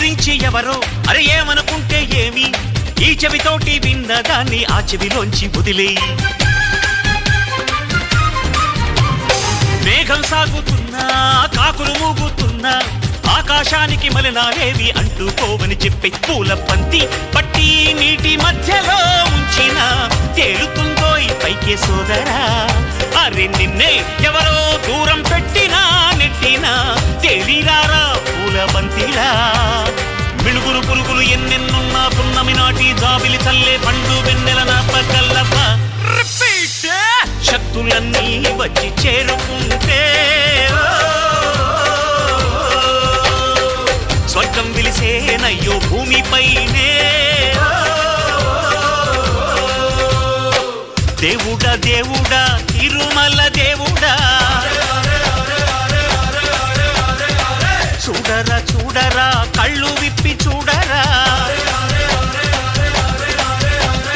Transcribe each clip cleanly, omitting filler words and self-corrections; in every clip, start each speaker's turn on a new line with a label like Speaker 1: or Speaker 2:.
Speaker 1: గురించి ఎవరో అరే ఏమనుకుంటే ఏమి ఈ చెవితోటి విన్నదాన్ని ఆ చెవిలోంచి వదిలేయి మేఘం సాగుతున్నా కాకులు మూగుతున్నా ఆకాశానికి మలినాలేవి అంటుకోవని చెప్పి పూల పంతి పట్టి నీటి మధ్యలో ఉంచిన తేలుతుందో ఈ పైకే సోదరా అరే నిన్నే ఎవరో దూరం పెట్టినా నెట్టినా తేలిరారా పూల బంతిలా మిణుగురు పురుగులు ఎన్నెన్నున్నా పున్నమి నాటి జాబిలి చల్లే పండు వెన్నెల నా పగల్లప శక్తులన్నీ వచ్చి చేరుకుంటే స్వర్గం విలిసేనయ్యో భూమిపైనే దేవుడా దేవుడా తిరుమల దేవుడా చూడరా చూడరా కళ్ళు విప్పి చూడరా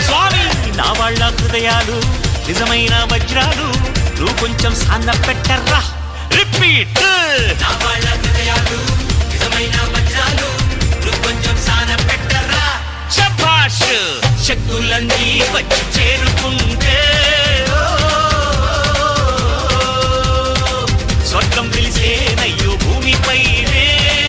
Speaker 1: స్వామి నా వాళ్ళ హృదయాలు నిజమైన వజ్రాలు నువ్వు కొంచెం సాన్న పెట్టర్రా రిపీట్ నా వాళ్ళ